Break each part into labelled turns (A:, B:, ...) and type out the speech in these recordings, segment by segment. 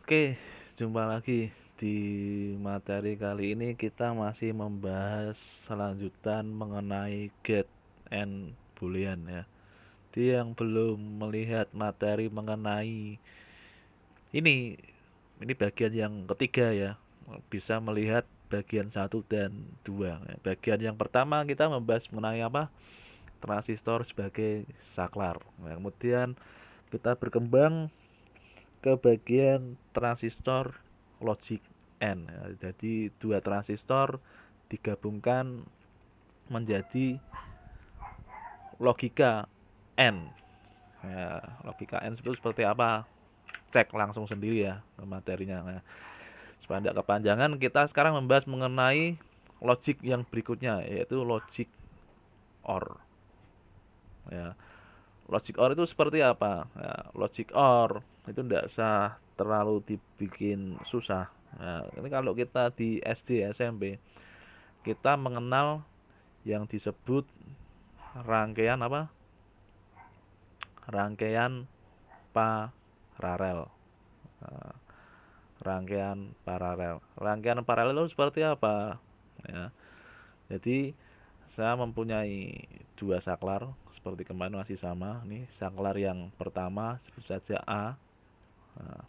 A: Oke, jumpa lagi di materi kali ini kita masih membahas selanjutan mengenai get and boolean ya. Jadi yang belum melihat materi mengenai ini ini bagian yang ketiga ya. Bisa melihat bagian 1 dan 2. Bagian yang pertama kita membahas mengenai apa? Transistor sebagai saklar. Nah, kemudian kita berkembang ke bagian transistor logic N. Jadi dua transistor digabungkan menjadi logika N. Ya, logika N itu seperti apa? Cek langsung sendiri ya ke materinya. Nah, supaya tidak kepanjangan, kita sekarang membahas mengenai logic yang berikutnya, yaitu logic OR. Ya, logic OR itu seperti apa? Ya, logic OR itu tidak usah terlalu dibikin susah. Nah, ini kalau kita di SD SMP kita mengenal yang disebut rangkaian apa? Rangkaian paralel. Nah, rangkaian paralel. Rangkaian paralel itu seperti apa? Ya, jadi saya mempunyai dua saklar seperti kemarin masih sama. Ini saklar yang pertama sebut saja A. Nah,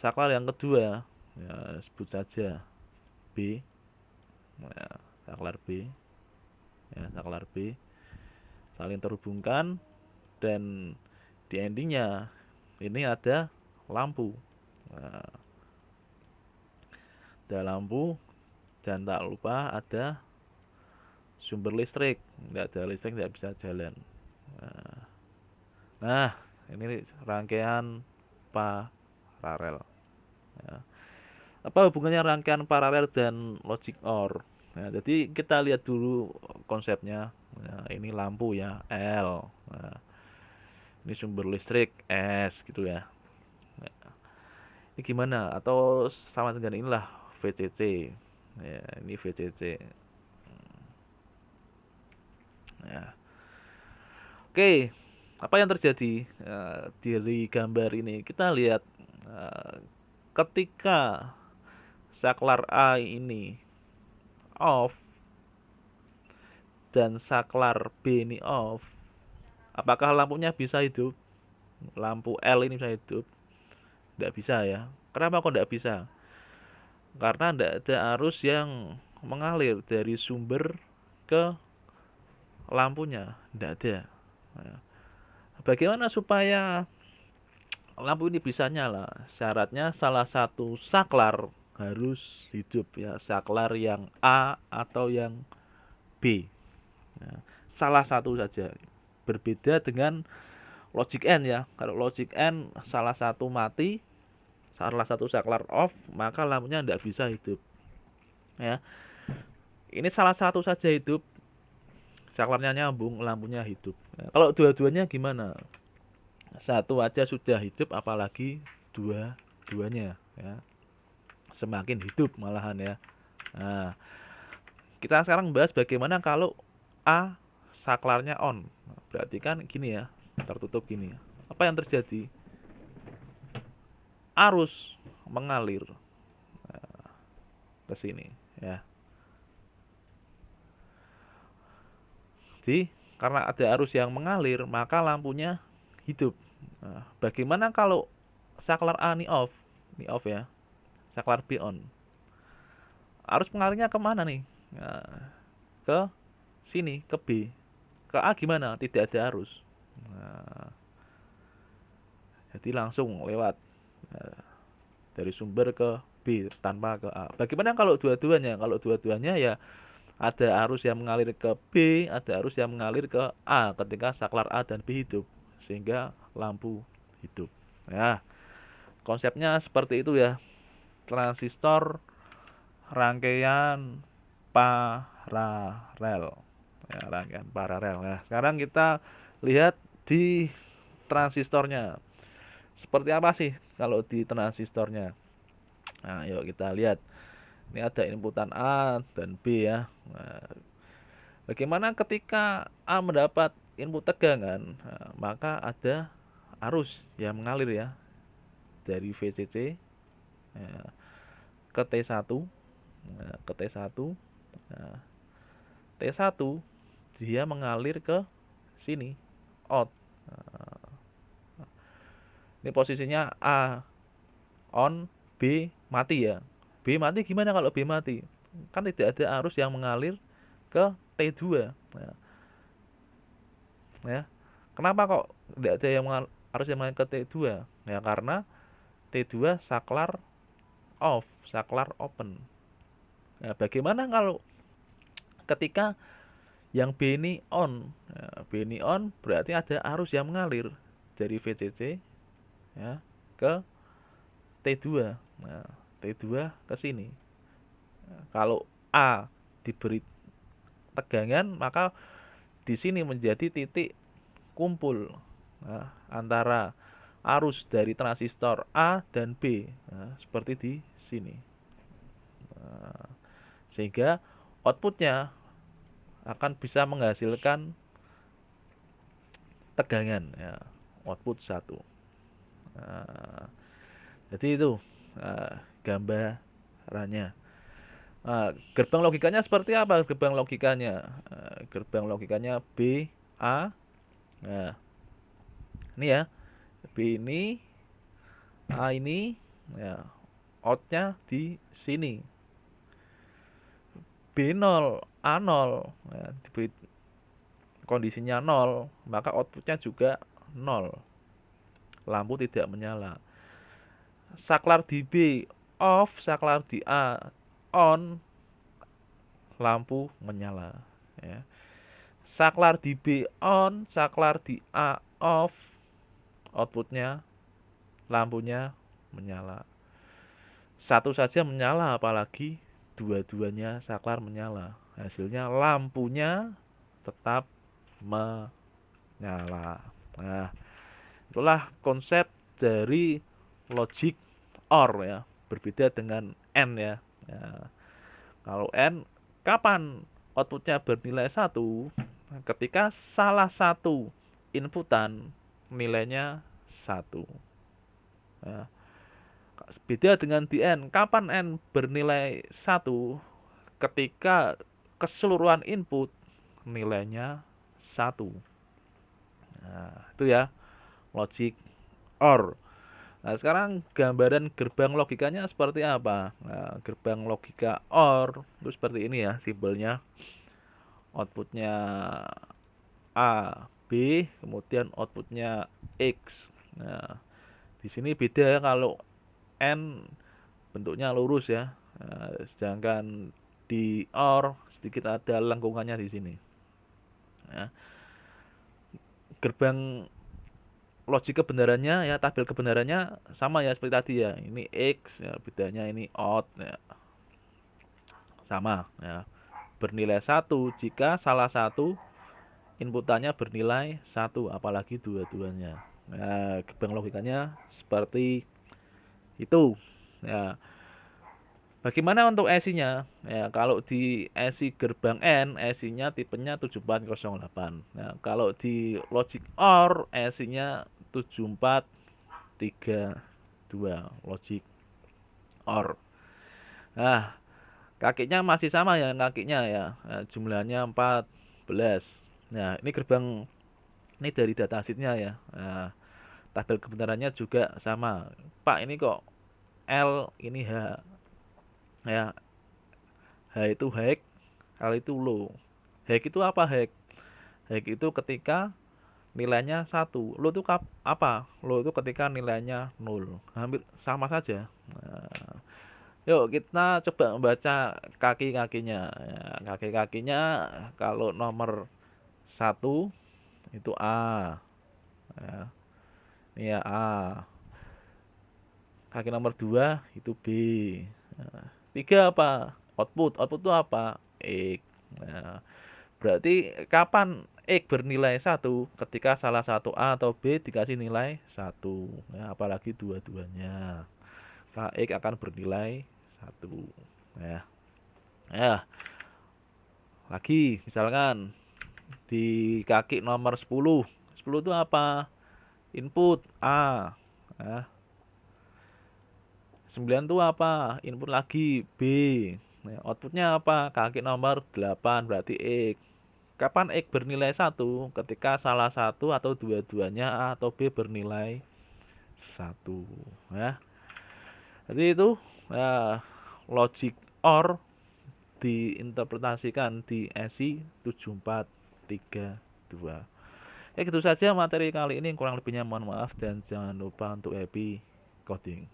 A: saklar yang kedua ya, sebut saja B. Ya, saklar B. Ya, saklar B saling terhubungkan dan di endingnya ini ada lampu. Nah, ada lampu dan tak lupa ada sumber listrik. Tidak ada listrik tidak bisa jalan. Nah, ini rangkaian paralel. Ya. Apa hubungannya rangkaian paralel dan logic OR? Nah, jadi kita lihat dulu konsepnya. Nah, ini lampu ya L. Nah, ini sumber listrik S gitu ya. Nah, ini gimana? Atau sama dengan inilah VCC. Ya, ini VCC. Ya. Oke, apa yang terjadi dari gambar ini? Kita lihat ketika saklar A ini off dan saklar B ini off, apakah lampunya bisa hidup? Lampu L ini bisa hidup? Tidak bisa ya. Kenapa kok tidak bisa? Karena tidak ada arus yang mengalir dari sumber ke lampunya. Tidak ada. Nah, bagaimana supaya lampu ini bisa nyala? Syaratnya salah satu saklar harus hidup ya. Saklar yang A atau yang B. Nah, salah satu saja. Berbeda dengan logic N ya. Kalau logic N salah satu mati, salah satu saklar off, maka lampunya tidak bisa hidup. Ya, ini salah satu saja hidup, saklarnya nyambung, lampunya hidup. Nah, kalau dua-duanya gimana? Satu aja sudah hidup, apalagi dua-duanya. Ya, semakin hidup malahan ya. Nah, kita sekarang bahas bagaimana kalau A saklarnya on. Berarti kan gini ya, tertutup gini. Apa yang terjadi? Arus mengalir ke sini ya. Jadi karena ada arus yang mengalir, maka lampunya hidup. Nah, bagaimana kalau saklar A ini off? Ini off ya. Saklar B on. Arus mengalirnya kemana nih? Nah, ke sini, ke B. Ke A gimana? Tidak ada arus. Nah, jadi langsung lewat dari sumber ke B tanpa ke A. Bagaimana kalau dua-duanya? Kalau dua-duanya ya ada arus yang mengalir ke B, ada arus yang mengalir ke A ketika saklar A dan B hidup, sehingga lampu hidup. Ya, konsepnya seperti itu ya. Transistor rangkaian paralel. Ya, rangkaian paralel. Nah, sekarang kita lihat di transistornya. Seperti apa sih kalau di transistornya? Nah, yuk kita lihat. Ini ada inputan A dan B ya. Nah, bagaimana ketika A mendapat input tegangan, nah, maka ada arus yang mengalir ya dari VCC. ya, ke T1, ke T1. Nah, T1 dia mengalir ke sini, out. Nah, ini posisinya A on, B mati ya. B mati gimana kalau B mati? Kan tidak ada arus yang mengalir ke T2. Nah, ya. Kenapa kok tidak ada yang arus yang mengalir ke T2? Ya karena T2 saklar off, saklar open. Nah, bagaimana kalau ketika yang B ini on? Nah, B ini on berarti ada arus yang mengalir dari VCC ya ke T2. Nah, T2 ke sini. Nah, kalau A diberi tegangan, maka di sini menjadi titik kumpul, nah, antara arus dari transistor A dan B. Nah, seperti di sini. Nah, sehingga outputnya akan bisa menghasilkan tegangan ya, output 1. Nah, jadi itu gambarannya. Nah, gerbang logikanya seperti apa? Gerbang logikanya, gerbang logikanya B A. Nah, ini ya, B ini, A ini, ya, outnya di sini. B0, A0, ya, diberi kondisinya 0, maka outputnya juga 0. Lampu tidak menyala. Saklar di B off, saklar di A on, lampu menyala. Ya. Saklar di B on, saklar di A off, outputnya lampunya menyala. Satu saja menyala, apalagi dua-duanya saklar menyala. Hasilnya lampunya tetap menyala. Nah, itulah konsep dari logic OR ya. Berbeda dengan AND ya. Ya, kalau AND, kapan outputnya bernilai 1? Ketika salah satu inputan nilainya 1. Ya. Beda dengan di N. Kapan N bernilai 1? Ketika keseluruhan input nilainya 1. Nah, itu ya logic OR. Nah, sekarang gambaran gerbang logikanya seperti apa? Nah, gerbang logika OR itu seperti ini ya, simpelnya. Outputnya A, B, kemudian outputnya X. Nah, di sini beda ya, kalau N bentuknya lurus ya. Nah, sedangkan di OR sedikit ada lengkungannya di sini. Ya. Gerbang logik kebenarannya ya, tabel kebenarannya sama ya seperti tadi ya. Ini X ya, bedanya ini out ya. Sama ya. Bernilai 1 jika salah satu inputannya bernilai 1, apalagi dua-duanya. Nah, gerbang logikanya seperti itu. Ya. Bagaimana untuk ESI-nya? Ya, kalau di ESI gerbang N, ESI-nya tipenya 7408. Nah, kalau di logic OR, ESI-nya 7432, logic OR. Nah, kakinya masih sama ya, kakinya ya. Nah, jumlahnya 14. Nah, ini gerbang, ini dari datasheet-nya ya. Nah, tabel kebenarannya juga sama. Pak, ini kok L, ini H. Ya, H itu high, L itu low. High itu apa high? High itu ketika nilainya 1. Low itu apa? Low itu ketika nilainya 0. Hampir sama saja. Nah, yuk kita coba membaca kaki-kakinya. Ya, kaki-kakinya kalau nomor 1 itu A. Ya, ini ya A. Kaki nomor 2 itu B. Nah, 3 apa? Output. Output itu apa? X. Nah, berarti kapan X bernilai 1? Ketika salah satu A atau B dikasih nilai 1. Ya, apalagi dua-duanya. Maka X akan bernilai 1. Ya. Ya. Lagi misalkan di kaki nomor 10. 10 itu apa? Input A. Ya. 9 itu apa? Input lagi B. Nah, outputnya apa? Kaki nomor 8 berarti X. Kapan X bernilai 1? Ketika salah satu atau dua-duanya A atau B bernilai 1. Ya. Jadi itu ya, logic OR diinterpretasikan di SI 7432. Ya gitu saja materi kali ini, kurang lebihnya mohon maaf dan jangan lupa untuk happy coding.